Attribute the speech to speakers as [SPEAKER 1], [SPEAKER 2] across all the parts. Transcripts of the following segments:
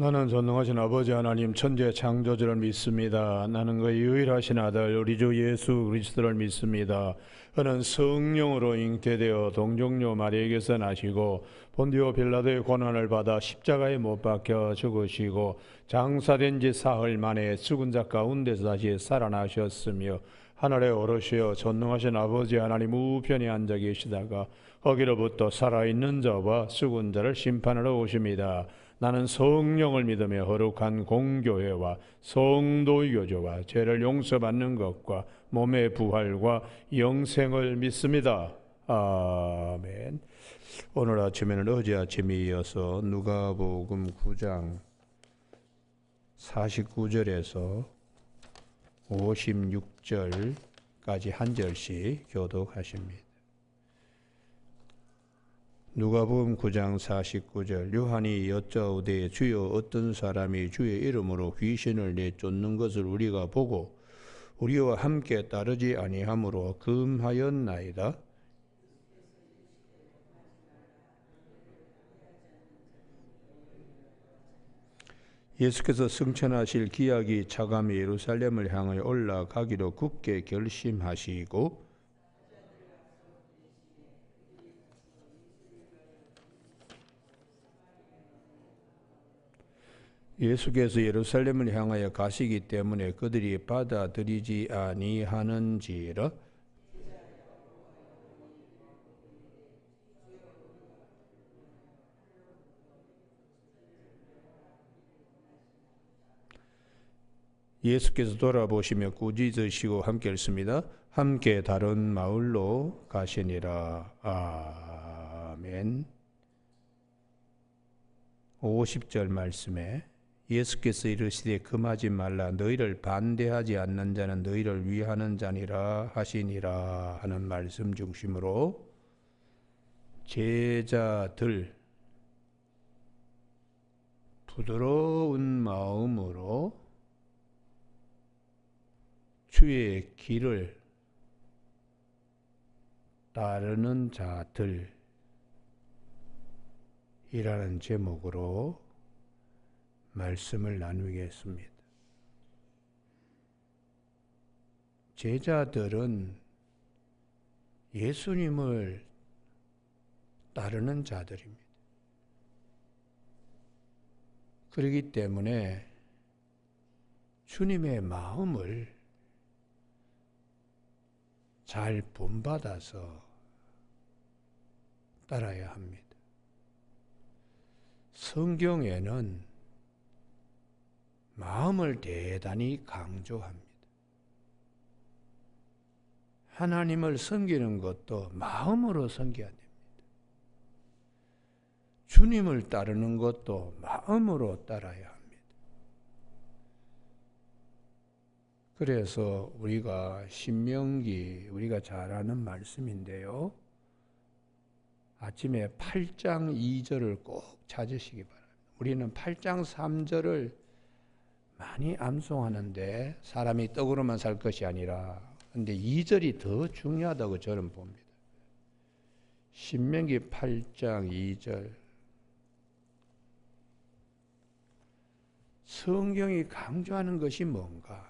[SPEAKER 1] 나는 전능하신 아버지 하나님 천재 창조주를 믿습니다. 나는 그의 유일하신 아들 우리 주 예수 그리스도를 믿습니다. 그는 성령으로 잉태되어 동정녀 마리아에게서 나시고 본디오 빌라도의 고난을 받아 십자가에 못 박혀 죽으시고 장사된 지 사흘 만에 죽은 자 가운데서 다시 살아나셨으며 하늘에 오르시어 전능하신 아버지 하나님 우편에 앉아 계시다가 거기로부터 살아있는 자와 죽은 자를 심판하러 오십니다. 나는 성령을 믿으며 거룩한 공교회와 성도의 교제와 죄를 용서받는 것과 몸의 부활과 영생을 믿습니다. 아멘. 오늘 아침에는 어제 아침에 이어서 누가복음 9장 49절에서 56절까지 한 절씩 교독하십니다. 누가복음 9장 49절 요한이 여짜오되 주여 어떤 사람이 주의 이름으로 귀신을 내쫓는 것을 우리가 보고 우리와 함께 따르지 아니하므로 금하였나이다. 예수께서 승천하실 기약이 차감히 예루살렘을 향하여 올라가기로 굳게 결심하시고 예수께서 예루살렘을 향하여 가시기 때문에 그들이 받아들이지 아니하는지라. 예수께서 돌아보시며 꾸짖으시고 함께 읽습니다. 함께 다른 마을로 가시니라. 아멘. 50절 말씀에 예수께서 이르시되 금하지 말라 너희를 반대하지 않는 자는 너희를 위하는 자니라 하시니라 하는 말씀 중심으로 제자들 부드러운 마음으로 주의 길을 따르는 자들이라는 제목으로 말씀을 나누겠습니다. 제자들은 예수님을 따르는 자들입니다. 그렇기 때문에 주님의 마음을 잘 본받아서 따라야 합니다. 성경에는 마음을 대단히 강조합니다. 하나님을 섬기는 것도 마음으로 섬겨야 됩니다. 주님을 따르는 것도 마음으로 따라야 합니다. 그래서 우리가 신명기 우리가 잘 아는 말씀인데요. 아침에 8장 2절을 꼭 찾으시기 바랍니다. 우리는 8장 3절을 많이 암송하는데 사람이 떡으로만 살 것이 아니라 근데 2절이 더 중요하다고 저는 봅니다. 신명기 8장 2절 성경이 강조하는 것이 뭔가?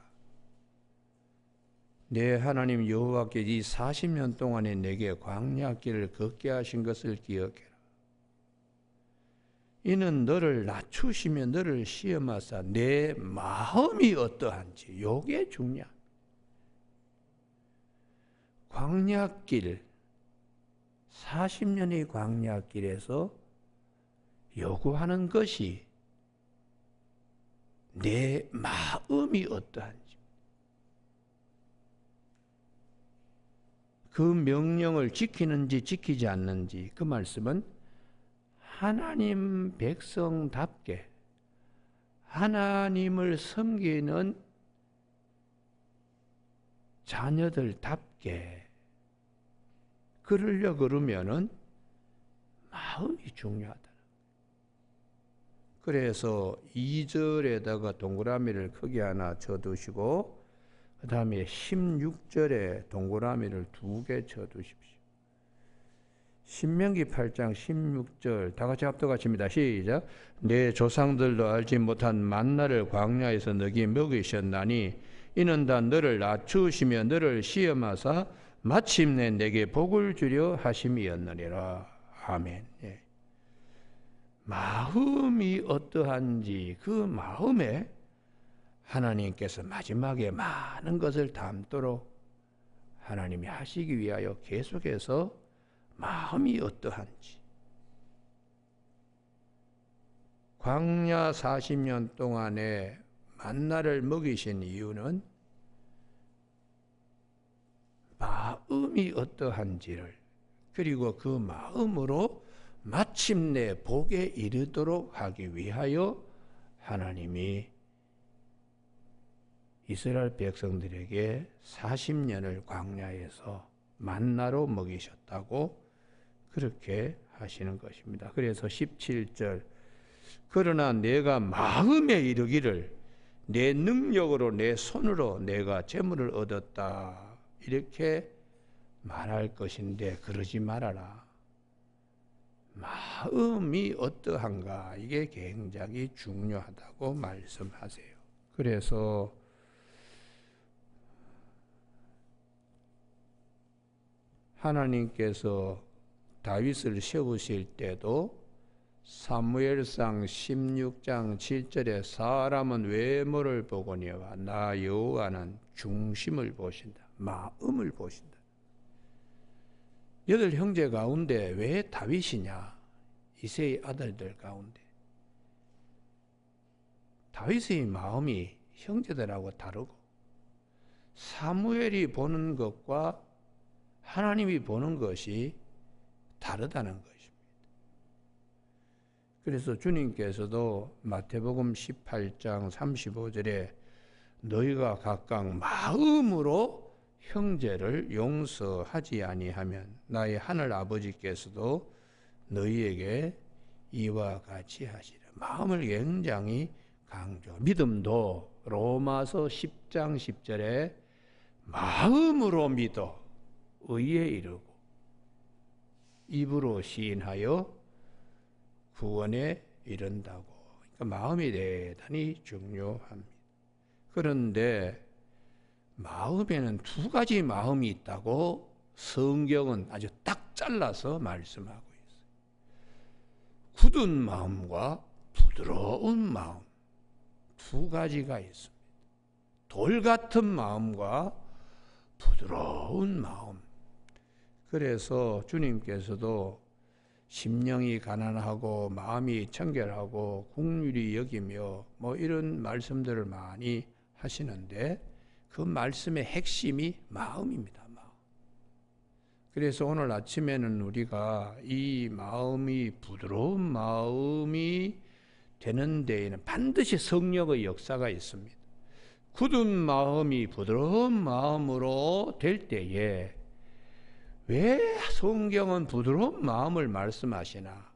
[SPEAKER 1] 내 하나님 여호와께 이 40년 동안에 내게 광야길을 걷게 하신 것을 기억해라. 이는 너를 낮추시며 너를 시험하사 내 마음이 어떠한지 요게 중요합니다. 광야길 40년의 광야길에서 요구하는 것이 내 마음이 어떠한지 그 명령을 지키는지 지키지 않는지 그 말씀은 하나님 백성답게 하나님을 섬기는 자녀들답게 그러려 그러면은 마음이 중요하다. 그래서 2절에다가 동그라미를 크게 하나 쳐두시고 그 다음에 16절에 동그라미를 2개 쳐두십시오. 신명기 8장 16절 다 같이 합독하십니다. 시작. 내 조상들도 알지 못한 만나를 광야에서 너희 먹이셨나니 이는 다 너를 낮추시며 너를 시험하사 마침내 내게 복을 주려 하심이었느니라. 아멘. 예. 마음이 어떠한지 그 마음에 하나님께서 마지막에 많은 것을 담도록 하나님이 하시기 위하여 계속해서 마음이 어떠한지, 광야 40년 동안에 만나를 먹이신 이유는 마음이 어떠한지를, 그리고 그 마음으로 마침내 복에 이르도록 하기 위하여 하나님이 이스라엘 백성들에게 40년을 광야에서 만나로 먹이셨다고 그렇게 하시는 것입니다. 그래서 17절, 그러나 내가 마음에 이르기를 내 능력으로 내 손으로 내가 재물을 얻었다 이렇게 말할 것인데 그러지 말아라. 마음이 어떠한가, 이게 굉장히 중요하다고 말씀하세요. 그래서 하나님께서 다윗을 세우실 때도 사무엘상 16장 7절에 사람은 외모를 보거니와 나 여호와는 중심을 보신다. 마음을 보신다. 8형제 가운데 왜 다윗이냐? 이새의 아들들 가운데 다윗의 마음이 형제들하고 다르고 사무엘이 보는 것과 하나님이 보는 것이 다르다는 것입니다. 그래서 주님께서도 마태복음 18장 35절에 너희가 각각 마음으로 형제를 용서하지 아니하면 나의 하늘 아버지께서도 너희에게 이와 같이 하시리라. 마음을 굉장히 강조. 믿음도 로마서 10장 10절에 마음으로 믿어 의에 이르고 입으로 시인하여 구원에 이른다고. 그러니까 마음이 대단히 중요합니다. 그런데 마음에는 2가지 마음이 있다고 성경은 아주 딱 잘라서 말씀하고 있어요. 굳은 마음과 부드러운 마음, 2가지가 있습니다. 돌 같은 마음과 부드러운 마음. 그래서 주님께서도 심령이 가난하고 마음이 청결하고 긍휼히 여기며 뭐 이런 말씀들을 많이 하시는데 그 말씀의 핵심이 마음입니다. 마음. 그래서 오늘 아침에는 우리가 이 마음이 부드러운 마음이 되는 데에는 반드시 성령의 역사가 있습니다. 굳은 마음이 부드러운 마음으로 될 때에 왜 성경은 부드러운 마음을 말씀하시나?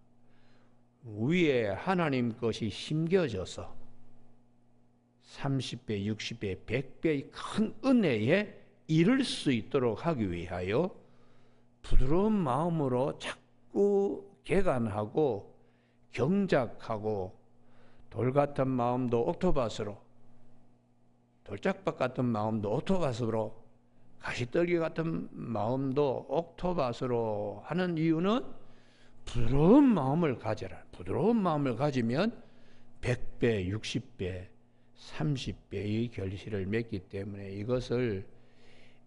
[SPEAKER 1] 위에 하나님 것이 심겨져서 30배, 60배, 100배의 큰 은혜에 이를 수 있도록 하기 위하여 부드러운 마음으로 자꾸 개간하고 경작하고 돌 같은 마음도 옥토바스로, 돌짝박 같은 마음도 옥토바스로, 가시떨기 같은 마음도 옥토바스로 하는 이유는 부드러운 마음을 가져라. 부드러운 마음을 가지면 100배, 60배, 30배의 결실을 맺기 때문에 이것을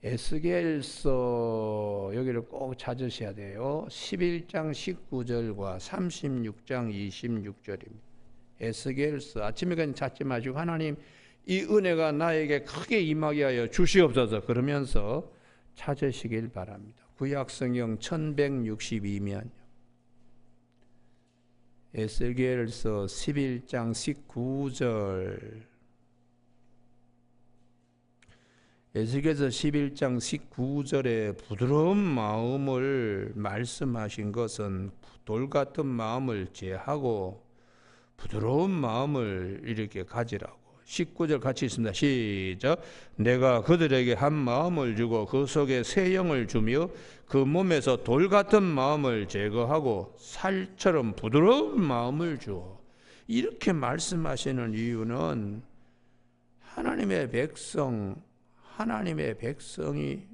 [SPEAKER 1] 에스겔서 여기를 꼭 찾으셔야 돼요. 11장 19절과 36장 26절입니다. 에스겔서 아침에 찾지 마시고 하나님 이 은혜가 나에게 크게 임하게 하여 주시옵소서 그러면서 찾으시길 바랍니다. 구약성경 1162면 에스겔서 11장 19절, 에스겔서 11장 19절에 부드러운 마음을 말씀하신 것은 돌 같은 마음을 제하고 부드러운 마음을 이렇게 가지라고. 19절 같이 있습니다. 시작. 내가 그들에게 한 마음을 주고 그 속에 새 영을 주며 그 몸에서 돌 같은 마음을 제거하고 살처럼 부드러운 마음을 주어. 이렇게 말씀하시는 이유는 하나님의 백성이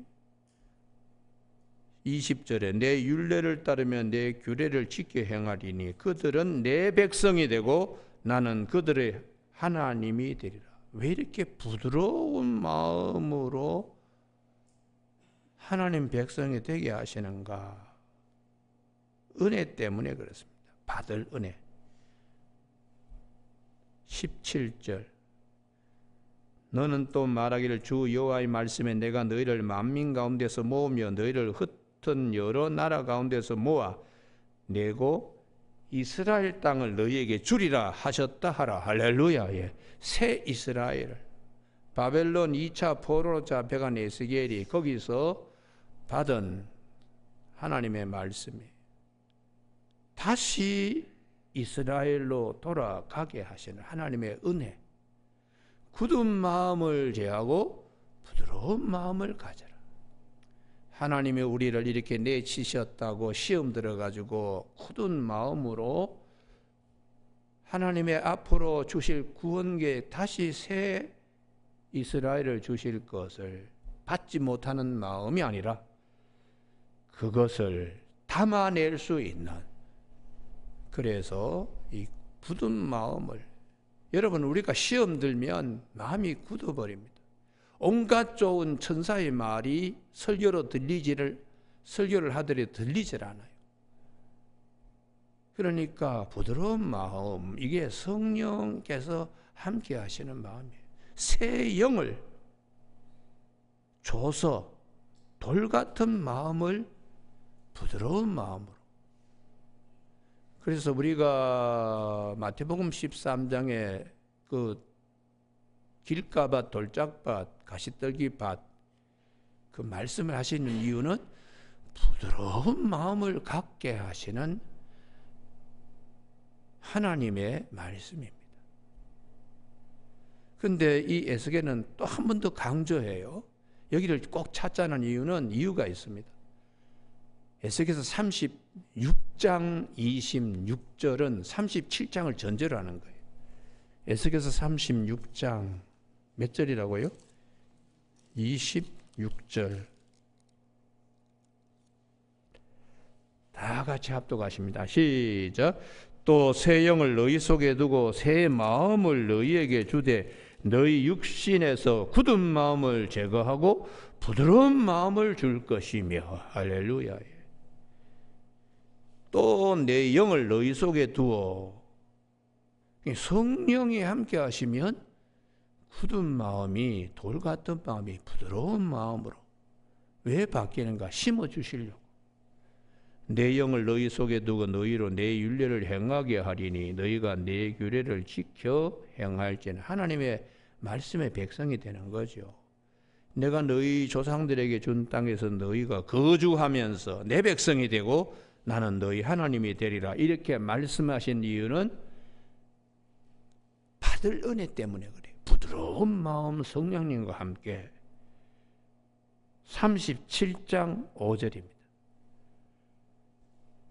[SPEAKER 1] 20절에 내 율례를 따르며 내 규례를 지켜 행하리니 그들은 내 백성이 되고 나는 그들의 하나님이 되리라. 왜 이렇게 부드러운 마음으로 하나님 백성이 되게 하시는가? 은혜 때문에 그렇습니다. 받을 은혜. 17절 너는 또 말하기를 주 여호와의 말씀에 내가 너희를 만민 가운데서 모으며 너희를 흩은 여러 나라 가운데서 모아 내고 이스라엘 땅을 너희에게 주리라 하셨다 하라. 할렐루야. 예. 새 이스라엘을 바벨론 2차 포로로 잡혀간 에스겔이 거기서 받은 하나님의 말씀이 다시 이스라엘로 돌아가게 하시는 하나님의 은혜. 굳은 마음을 제하고 부드러운 마음을 가져라. 하나님이 우리를 이렇게 내치셨다고 시험 들어가지고 굳은 마음으로 하나님의 앞으로 주실 구원계 다시 새 이스라엘을 주실 것을 받지 못하는 마음이 아니라 그것을 담아낼 수 있는, 그래서 이 굳은 마음을, 여러분 우리가 시험 들면 마음이 굳어버립니다. 온갖 좋은 천사의 말이 설교를 하더라도 들리질 않아요. 그러니까 부드러운 마음, 이게 성령께서 함께 하시는 마음이에요. 새 영을 줘서 돌 같은 마음을 부드러운 마음으로. 그래서 우리가 마태복음 13장에 그 길가밭, 돌짝밭, 가시떨기밭 그 말씀을 하시는 이유는 부드러운 마음을 갖게 하시는 하나님의 말씀입니다. 그런데 이 에스겔은 또 한 번 더 강조해요. 여기를 꼭 찾자는 이유가 있습니다. 에스겔서 36장 26절은 37장을 전제로 하는 거예요. 에스겔서 36장 몇 절이라고요? 26절. 다 같이 합독하십니다. 시작. 또 새 영을 너희 속에 두고 새 마음을 너희에게 주되 너희 육신에서 굳은 마음을 제거하고 부드러운 마음을 줄 것이며. 할렐루야. 또 내 영을 너희 속에 두어. 성령이 함께 하시면 굳은 마음이 돌 같은 마음이 부드러운 마음으로 왜 바뀌는가? 심어주시려고. 내 영을 너희 속에 두고 너희로 내 율례를 행하게 하리니 너희가 내 규례를 지켜 행할지는. 하나님의 말씀의 백성이 되는 거죠. 내가 너희 조상들에게 준 땅에서 너희가 거주하면서 내 백성이 되고 나는 너희 하나님이 되리라. 이렇게 말씀하신 이유는 받을 은혜 때문에 그래요. 부드러운 마음 성령님과 함께. 37장 5절입니다.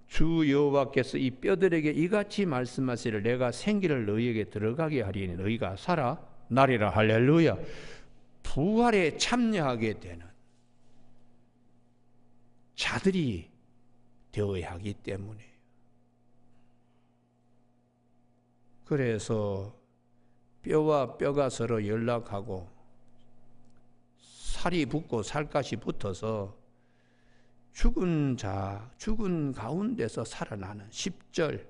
[SPEAKER 1] 주 여호와께서 이 뼈들에게 이같이 말씀하시를 내가 생기를 너희에게 들어가게 하리니 너희가 살아나리라. 할렐루야. 부활에 참여하게 되는 자들이 되어야 하기 때문에. 그래서 뼈와 뼈가 서로 연락하고 살이 붙고 살갗이 붙어서 죽은 가운데서 살아나는 10절.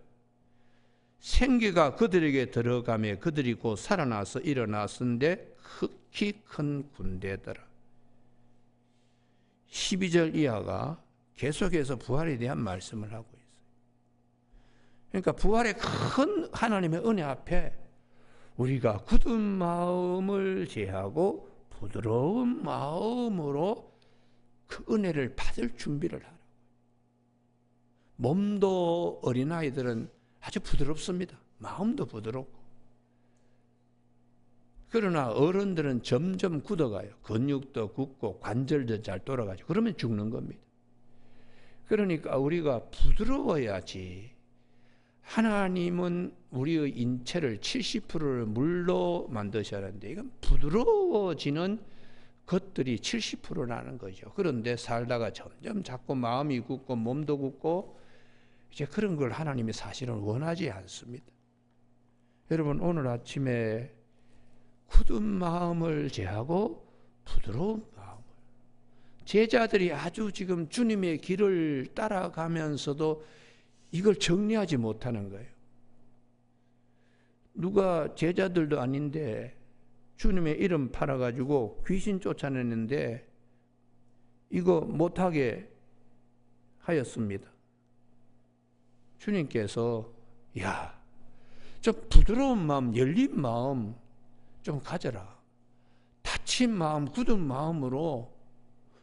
[SPEAKER 1] 생기가 그들에게 들어가며 그들이 곧 살아나서 일어났은데 극히 큰 군대더라. 12절 이하가 계속해서 부활에 대한 말씀을 하고 있어요. 그러니까 부활의 큰 하나님의 은혜 앞에 우리가 굳은 마음을 제하고 부드러운 마음으로 그 은혜를 받을 준비를 하라고. 몸도 어린아이들은 아주 부드럽습니다. 마음도 부드럽고. 그러나 어른들은 점점 굳어가요. 근육도 굳고 관절도 잘 돌아가죠. 그러면 죽는 겁니다. 그러니까 우리가 부드러워야지. 하나님은 우리의 인체를 70%를 물로 만드셨는데 이건 부드러워지는 것들이 70%라는 거죠. 그런데 살다가 점점 자꾸 마음이 굳고 몸도 굳고 이제 그런 걸 하나님이 사실은 원하지 않습니다. 여러분 오늘 아침에 굳은 마음을 제하고 부드러운 마음을, 제자들이 아주 지금 주님의 길을 따라가면서도 이걸 정리하지 못하는 거예요. 누가 제자들도 아닌데 주님의 이름 팔아가지고 귀신 쫓아내는데 이거 못하게 하였습니다. 주님께서 야, 좀 부드러운 마음, 열린 마음 좀 가져라. 다친 마음, 굳은 마음으로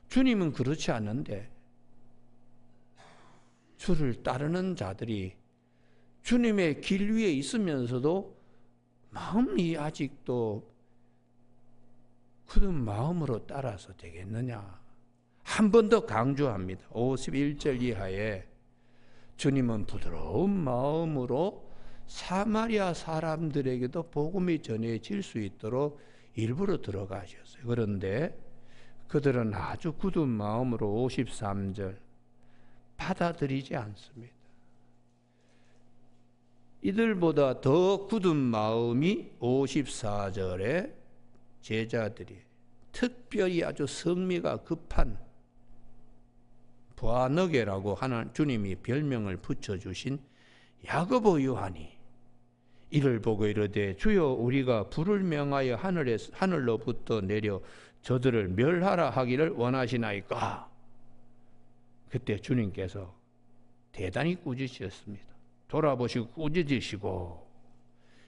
[SPEAKER 1] 주님은 그렇지 않은데 주를 따르는 자들이 주님의 길 위에 있으면서도 마음이 아직도 굳은 마음으로 따라서 되겠느냐. 한 번 더 강조합니다. 51절 이하에 주님은 부드러운 마음으로 사마리아 사람들에게도 복음이 전해질 수 있도록 일부러 들어가셨어요. 그런데 그들은 아주 굳은 마음으로 53절 받아들이지 않습니다. 이들보다 더 굳은 마음이 54절에 제자들이, 특별히 아주 성미가 급한 보아너게라고 하는 주님이 별명을 붙여주신 야고보 요한이 이를 보고 이르되 주여 우리가 불을 명하여 하늘로부터 내려 저들을 멸하라 하기를 원하시나이까. 그때 주님께서 대단히 꾸짖으셨습니다. 돌아보시고 꾸짖으시고,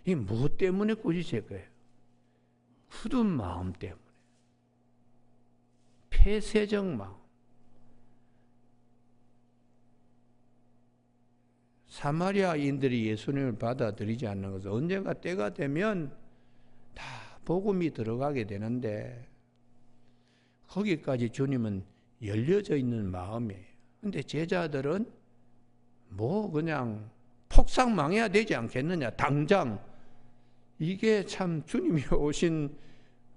[SPEAKER 1] 이 무엇 때문에 꾸짖을 거예요? 굳은 마음 때문에, 폐쇄적 마음. 사마리아인들이 예수님을 받아들이지 않는 것은 언젠가 때가 되면 다 복음이 들어가게 되는데 거기까지 주님은 열려져 있는 마음이에요. 근데 제자들은 뭐 그냥 폭삭 망해야 되지 않겠느냐, 당장. 이게 참 주님이 오신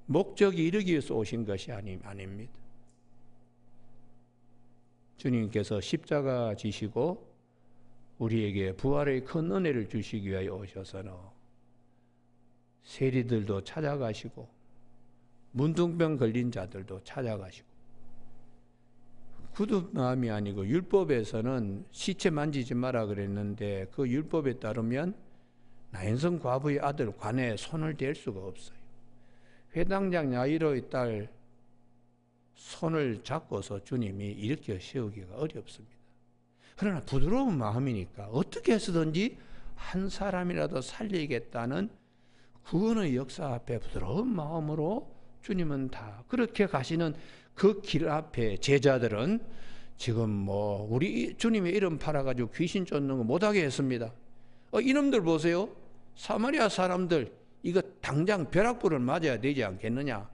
[SPEAKER 1] 목적이 이르기 위해서 오신 것이 아닙니다. 주님께서 십자가 지시고 우리에게 부활의 큰 은혜를 주시기 위하여 오셔서는 세리들도 찾아가시고 문둥병 걸린 자들도 찾아가시고, 굳은 마음이 아니고 율법에서는 시체 만지지 마라 그랬는데 그 율법에 따르면 나인성 과부의 아들 관에 손을 댈 수가 없어요. 회당장 야이로의 딸 손을 잡고서 주님이 일으켜 세우기가 어렵습니다. 그러나 부드러운 마음이니까 어떻게 해서든지 한 사람이라도 살리겠다는 구원의 역사 앞에 부드러운 마음으로 주님은 다 그렇게 가시는 그 길 앞에 제자들은 지금 뭐 우리 주님의 이름 팔아가지고 귀신 쫓는 거 못하게 했습니다. 이놈들 보세요. 사마리아 사람들 이거 당장 벼락불을 맞아야 되지 않겠느냐.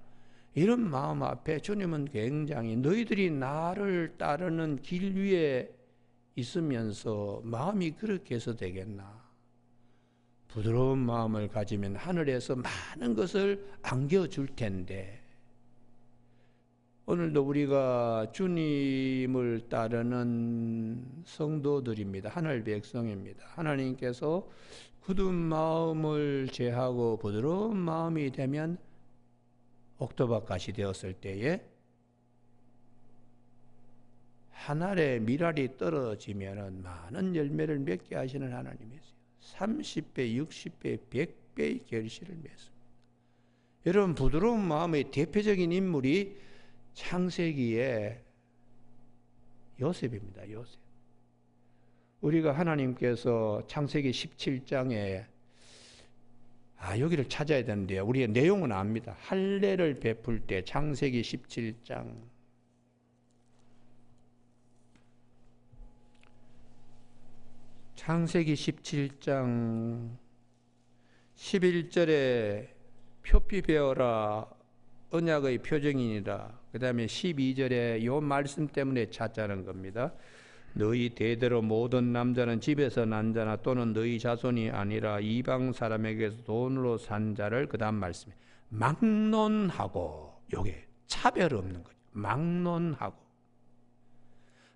[SPEAKER 1] 이런 마음 앞에 주님은 굉장히 너희들이 나를 따르는 길 위에 있으면서 마음이 그렇게 해서 되겠나. 부드러운 마음을 가지면 하늘에서 많은 것을 안겨줄 텐데, 오늘도 우리가 주님을 따르는 성도들입니다. 하늘 백성입니다. 하나님께서 굳은 마음을 제하고 부드러운 마음이 되면 옥토밭갓이 되었을 때에 한 알에 밀알이 떨어지면 많은 열매를 맺게 하시는 하나님이세요. 30배, 60배, 100배의 결실을 맺습니다. 여러분, 부드러운 마음의 대표적인 인물이 창세기의 요셉입니다. 요셉. 우리가 하나님께서 창세기 17장에 여기를 찾아야 되는데요. 우리의 내용은 압니다. 할례를 베풀 때 창세기 17장 창세기 17장 11절에
[SPEAKER 2] 표피 베어라 언약의 표정이니라. 그 다음에 12절에 요 말씀 때문에 찾자는 겁니다. 너희 대대로 모든 남자는 집에서 난 자나 또는 너희 자손이 아니라 이방 사람에게서 돈으로 산 자를, 그 다음 말씀에 막론하고, 요게 차별 없는 거죠. 막론하고.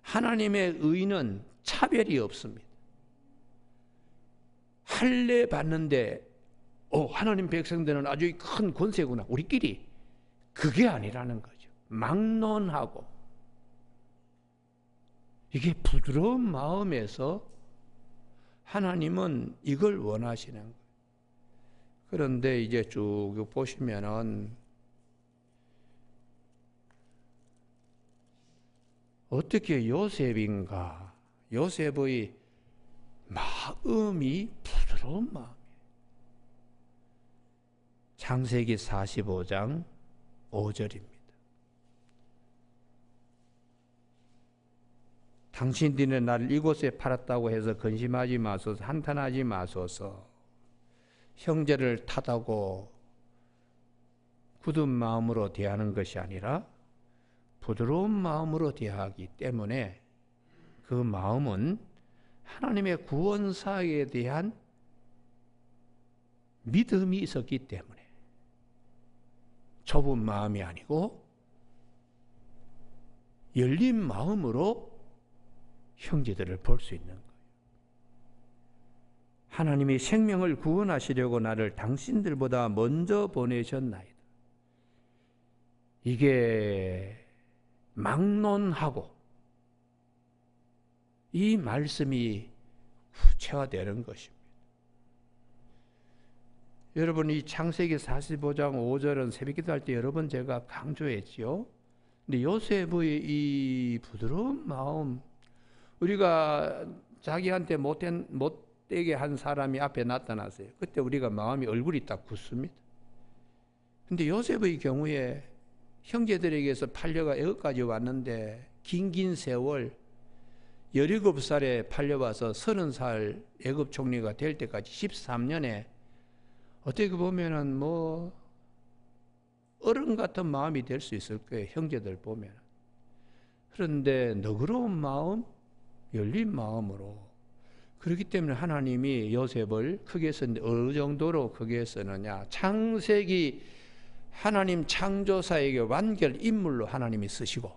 [SPEAKER 2] 하나님의 의는 차별이 없습니다. 할례 받는데 하나님 백성들은 아주 큰 권세구나, 우리끼리. 그게 아니라는 거죠. 막론하고. 이게 부드러운 마음에서 하나님은 이걸 원하시는 거예요. 그런데 이제 쭉 보시면은 어떻게 요셉인가? 요셉의 마음이 부드러운 마음이에요. 창세기 45장 5절입니다. 당신들이 나를 이곳에 팔았다고 해서 근심하지 마소서, 한탄하지 마소서. 형제를 탓하고 굳은 마음으로 대하는 것이 아니라 부드러운 마음으로 대하기 때문에 그 마음은 하나님의 구원사에 대한 믿음이 있었기 때문에 좁은 마음이 아니고 열린 마음으로 형제들을 볼 수 있는 거예요. 하나님이 생명을 구원하시려고 나를 당신들보다 먼저 보내셨나이다. 이게 막론하고 이 말씀이 구체화되는 것입니다. 여러분, 이 창세기 45장 5절은 새벽기도 할 때 여러 번 제가 강조했지요. 근데 요셉의 이 부드러운 마음, 우리가 자기한테 못되게 한 사람이 앞에 나타났어요. 그때 우리가 마음이, 얼굴이 딱 굳습니다. 근데 요셉의 경우에 형제들에게서 팔려가 애굽까지 왔는데 긴 세월 17살에 팔려와서 30살 애굽 총리가 될 때까지 13년에 어떻게 보면은 어른 같은 마음이 될 수 있을 거예요. 형제들 보면. 그런데 너그러운 마음, 열린 마음으로. 그렇기 때문에 하나님이 요셉을 크게 썼는데 어느 정도로 크게 쓰느냐. 창세기 하나님 창조사에게 완결 인물로 하나님이 쓰시고,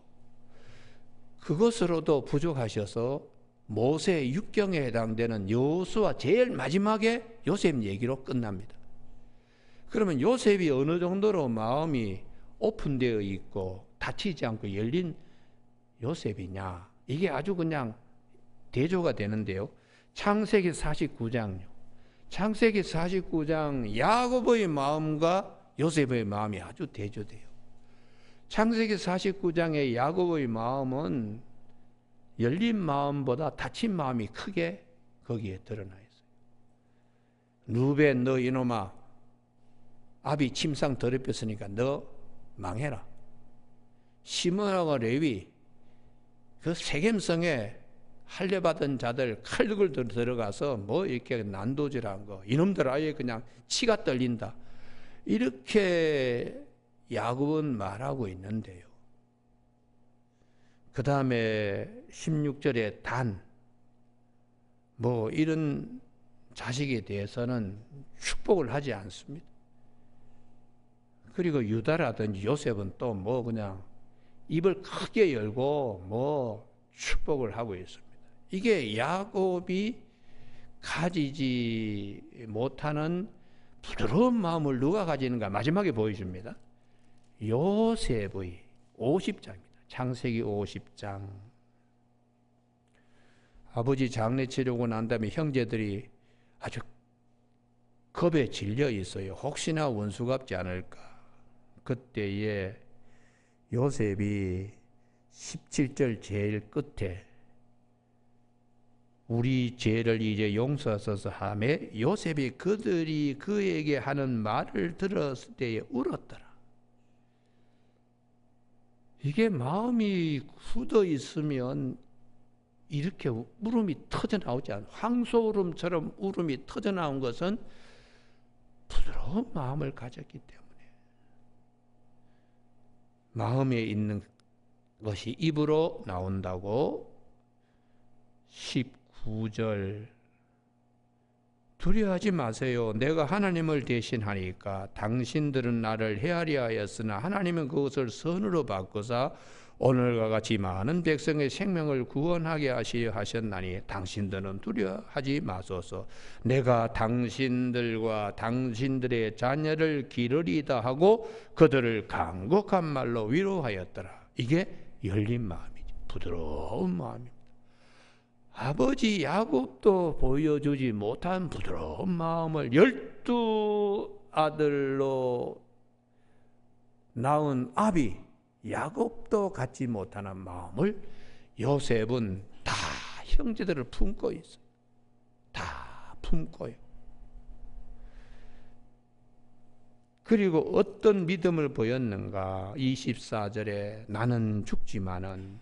[SPEAKER 2] 그것으로도 부족하셔서 모세 육경에 해당되는 여호수아 제일 마지막에 요셉 얘기로 끝납니다. 그러면 요셉이 어느 정도로 마음이 오픈되어 있고 닫히지 않고 열린 요셉이냐, 이게 아주 그냥 대조가 되는데요. 창세기 49장요. 창세기 49장 야곱의 마음과 요셉의 마음이 아주 대조돼요. 창세기 49장의 야곱의 마음은 열린 마음보다 닫힌 마음이 크게 거기에 드러나 있어요. 루벤, 너 이놈아, 아비 침상 더럽혔으니까 너 망해라. 시몬하고 레위, 그 세겜성에 할례받은 자들 칼을 들어가서 이렇게 난도질한 거, 이놈들 아예 그냥 치가 떨린다. 이렇게 야곱은 말하고 있는데요. 그 다음에 16절에 단, 이런 자식에 대해서는 축복을 하지 않습니다. 그리고 유다라든지 요셉은 또 그냥 입을 크게 열고 축복을 하고 있습니다. 이게 야곱이 가지지 못하는 부드러운 마음을 누가 가지는가 마지막에 보여줍니다. 요셉의 50장입니다. 창세기 50장. 아버지 장례 치르고 난 다음에 형제들이 아주 겁에 질려 있어요. 혹시나 원수 갚지 않을까. 그때에 요셉이 17절 제일 끝에 우리 죄를 이제 용서하소서 하매 요셉이 그들이 그에게 하는 말을 들었을 때에 울었더라. 이게 마음이 굳어 있으면 이렇게 울음이 터져 나오지 않아요. 황소울음처럼 울음이 터져 나온 것은 부드러운 마음을 가졌기 때문에 마음에 있는 것이 입으로 나온다고 19절 두려워하지 마세요. 내가 하나님을 대신하니까 당신들은 나를 헤아려 하였으나 하나님은 그것을 선으로 바꾸사 오늘과 같이 많은 백성의 생명을 구원하게 하시려 하셨나니 당신들은 두려워하지 마소서. 내가 당신들과 당신들의 자녀를 기르리다 하고 그들을 간곡한 말로 위로하였더라. 이게 열린 마음이죠. 부드러운 마음입니다. 아버지 야곱도 보여주지 못한 부드러운 마음을 12 아들로 낳은 아비 야곱도 갖지 못하는 마음을 요셉은 다 형제들을 품고 있어요. 다 품고요. 그리고 어떤 믿음을 보였는가? 24절에 나는 죽지만은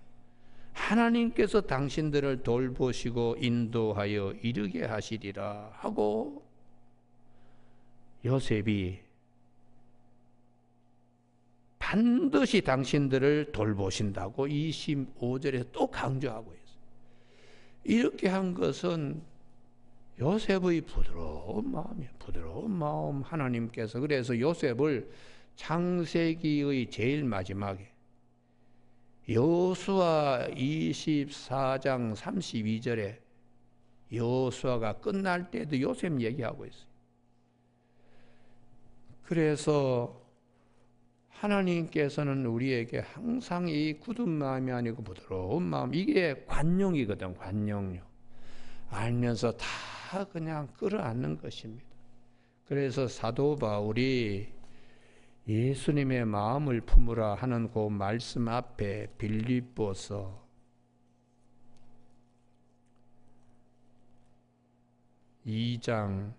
[SPEAKER 2] 하나님께서 당신들을 돌보시고 인도하여 이르게 하시리라 하고 요셉이 반드시 당신들을 돌보신다고 25절에 또 강조하고 있어요. 이렇게 한 것은 요셉의 부드러운 마음이에요. 부드러운 마음 하나님께서. 그래서 요셉을 창세기의 제일 마지막에 여호수아 24장 32절에 여호수아가 끝날 때도 요셉 얘기하고 있어요. 그래서 하나님께서는 우리에게 항상 이 굳은 마음이 아니고 부드러운 마음, 이게 관용이거든. 관용요. 알면서 다 그냥 끌어안는 것입니다. 그래서 사도 바울이 예수님의 마음을 품으라 하는 그 말씀 앞에 빌립보서 2장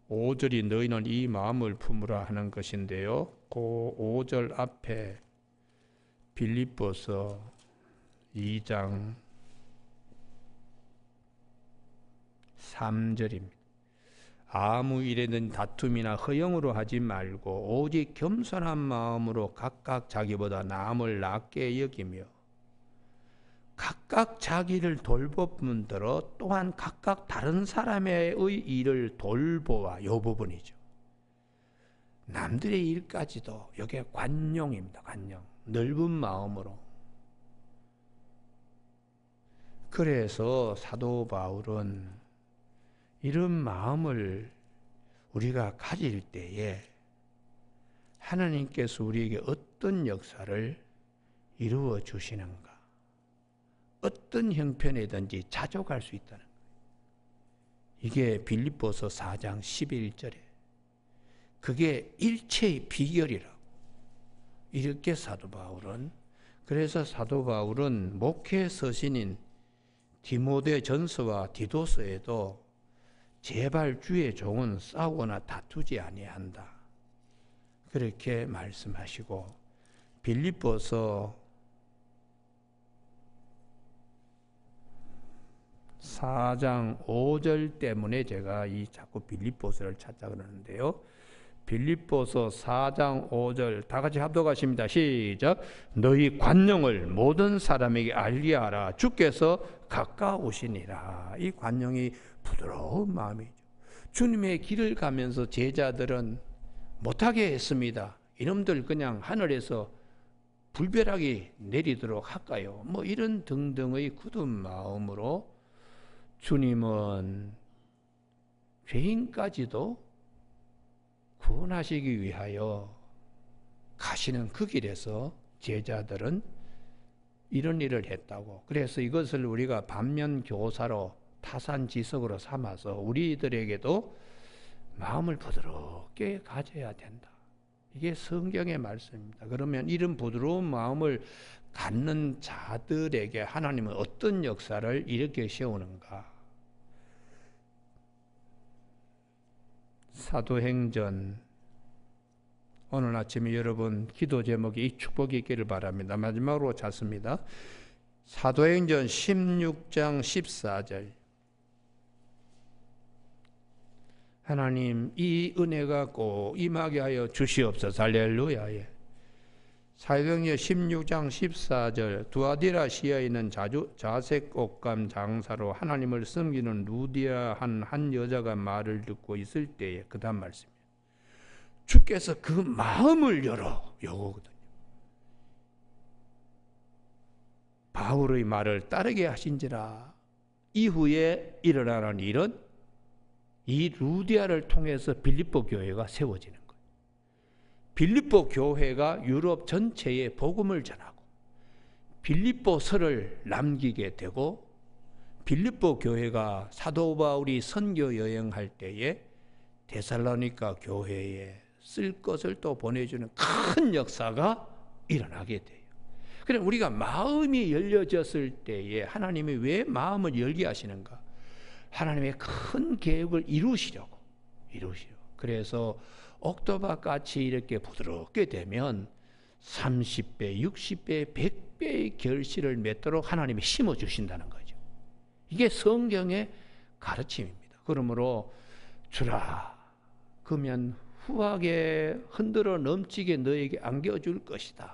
[SPEAKER 2] 5절이 너희는 이 마음을 품으라 하는 것인데요. 그 5절 앞에 빌립보서 2장 3절입니다. 아무 일에는 다툼이나 허영으로 하지 말고 오직 겸손한 마음으로 각각 자기보다 남을 낫게 여기며 각각 자기를 돌보는 대로 또한 각각 다른 사람의 일을 돌보아. 이 부분이죠. 남들의 일까지도 이게 관용입니다. 관용. 넓은 마음으로. 그래서 사도 바울은 이런 마음을 우리가 가질 때에 하나님께서 우리에게 어떤 역사를 이루어 주시는가, 어떤 형편이든지 자족할 수 있다는 거예요. 이게 빌립보서 4장 11절에 그게 일체의 비결이라고. 이렇게 사도 바울은, 그래서 사도 바울은 목회 서신인 디모데 전서와 디도서에도 제발 주의 종은 싸우거나 다투지 아니한다, 그렇게 말씀하시고, 빌립보서 4장 5절 때문에 제가 이 자꾸 빌립보서를 찾자 그러는데요. 빌립보서 4장 5절 다 같이 합독하십니다. 시작. 너희 관용을 모든 사람에게 알리하라. 주께서 가까우시니라. 이 관용이 부드러운 마음이죠. 주님의 길을 가면서 제자들은 못하게 했습니다. 이놈들 그냥 하늘에서 불벼락이 내리도록 할까요? 뭐 이런 등등의 굳은 마음으로 주님은 죄인까지도 구원하시기 위하여 가시는 그 길에서 제자들은 이런 일을 했다고. 그래서 이것을 우리가 반면교사로 타산지석으로 삼아서 우리들에게도 마음을 부드럽게 가져야 된다. 이게 성경의 말씀입니다. 그러면 이런 부드러운 마음을 갖는 자들에게 하나님은 어떤 역사를 일으켜 세우는가? 사도행전, 오늘 아침에 여러분 기도 제목이 이 축복이 있기를 바랍니다. 마지막으로 찾습니다. 사도행전 16장 14절. 하나님 이 은혜가 꼭 임하게 하여 주시옵소서. 할렐루야. 예. 사도행전 16장 14절 두아디라 시야에 있는 자색 옷감 장사로 하나님을 섬기는 루디아 한 여자가 말을 듣고 있을 때에 그 다음 말씀이에요. 주께서 그 마음을 열어 요거거든요. 바울의 말을 따르게 하신지라. 이후에 일어나는 일은 이 루디아를 통해서 빌립보 교회가 세워지는 거예요. 빌립보 교회가 유럽 전체에 복음을 전하고 빌립보서를 남기게 되고 빌립보 교회가 사도 바울이 선교 여행할 때에 데살로니가 교회에 쓸 것을 또 보내주는 큰 역사가 일어나게 돼요. 그래 우리가 마음이 열려졌을 때에 하나님이 왜 마음을 열게 하시는가? 하나님의 큰 계획을 이루시려고. 그래서 옥토박 같이 이렇게 부드럽게 되면 30배, 60배, 100배의 결실을 맺도록 하나님이 심어 주신다는 거죠. 이게 성경의 가르침입니다. 그러므로 주라 그러면 후하게 흔들어 넘치게 너에게 안겨줄 것이다.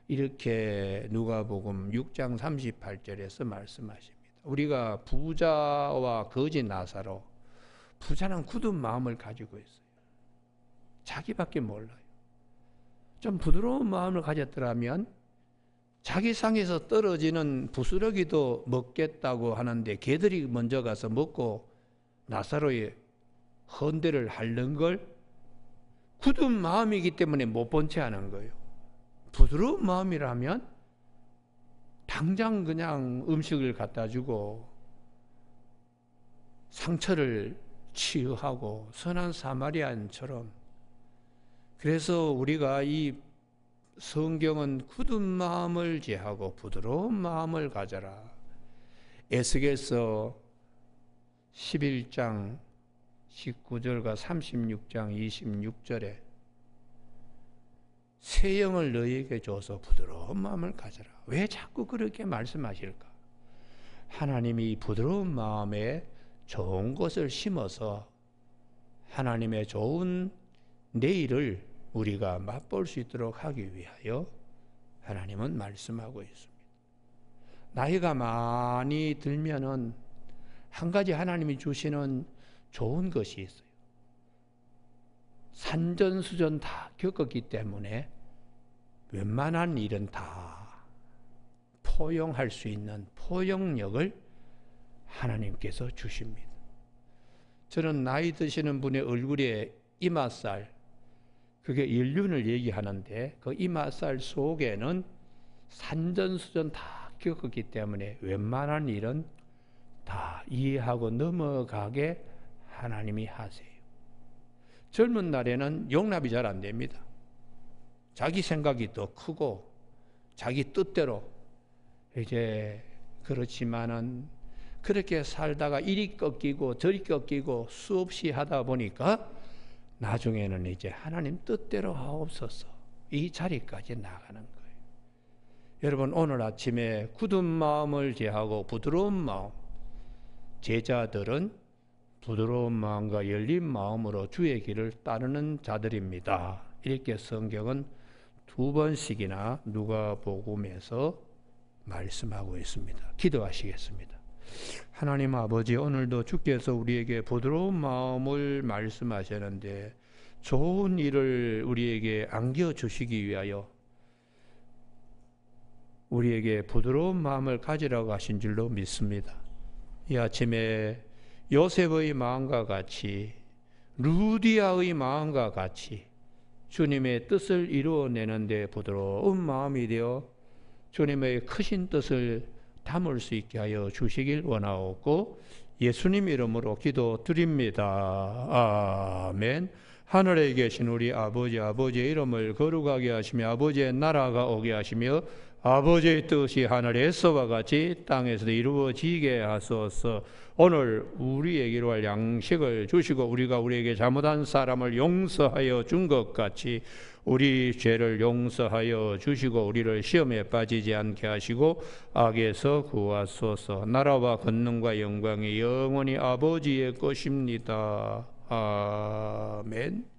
[SPEAKER 2] 이렇게 누가복음 6장 38절에서 말씀하십니다. 우리가 부자와 거지 나사로, 부자는 굳은 마음을 가지고 있어요. 자기밖에 몰라요. 좀 부드러운 마음을 가졌더라면 자기 상에서 떨어지는 부스러기도 먹겠다고 하는데 개들이 먼저 가서 먹고 나사로의 헌대를 하는 걸 굳은 마음이기 때문에 못 본 채 하는 거예요. 부드러운 마음이라면 당장 그냥 음식을 갖다 주고 상처를 치유하고 선한 사마리아인처럼. 그래서 우리가 이 성경은 굳은 마음을 제하고 부드러운 마음을 가져라. 에스겔서 11장 19절과 36장 26절에 새 영을 너희에게 줘서 부드러운 마음을 가져라. 왜 자꾸 그렇게 말씀하실까? 하나님이 부드러운 마음에 좋은 것을 심어서 하나님의 좋은 내일을 우리가 맛볼 수 있도록 하기 위하여 하나님은 말씀하고 있습니다. 나이가 많이 들면은 한 가지 하나님이 주시는 좋은 것이 있어요. 산전수전 다 겪었기 때문에 웬만한 일은 다 포용할 수 있는 포용력을 하나님께서 주십니다. 저는 나이 드시는 분의 얼굴에 이마살, 그게 연륜을 얘기하는데 그 이마살 속에는 산전수전 다 겪었기 때문에 웬만한 일은 다 이해하고 넘어가게 하나님이 하세요. 젊은 날에는 용납이 잘 안 됩니다. 자기 생각이 더 크고 자기 뜻대로 이제 그렇지만은 그렇게 살다가 이리 꺾이고 저리 꺾이고 수없이 하다 보니까 나중에는 이제 하나님 뜻대로 하옵소서 이 자리까지 나가는 거예요. 여러분 오늘 아침에 굳은 마음을 제하고 부드러운 마음, 제자들은 부드러운 마음과 열린 마음으로 주의 길을 따르는 자들입니다. 이렇게 성경은 두 번씩이나 누가복음에서 말씀하고 있습니다. 기도하시겠습니다. 하나님 아버지, 오늘도 주께서 우리에게 부드러운 마음을 말씀하셨는데 좋은 일을 우리에게 안겨주시기 위하여 우리에게 부드러운 마음을 가지라고 하신 줄로 믿습니다. 이 아침에 요셉의 마음과 같이 루디아의 마음과 같이 주님의 뜻을 이루어내는 데 부드러운 마음이 되어 주님의 크신 뜻을 담을 수 있게 하여 주시길 원하옵고 예수님 이름으로 기도드립니다. 아멘. 하늘에 계신 우리 아버지의 이름을 거룩하게 하시며 아버지의 나라가 오게 하시며 아버지의 뜻이 하늘에서와 같이 땅에서도 이루어지게 하소서. 오늘 우리에게로 할 양식을 주시고 우리가 우리에게 잘못한 사람을 용서하여 준 것 같이 우리 죄를 용서하여 주시고 우리를 시험에 빠지지 않게 하시고 악에서 구하소서. 나라와 권능과 영광이 영원히 아버지의 것입니다. 아멘.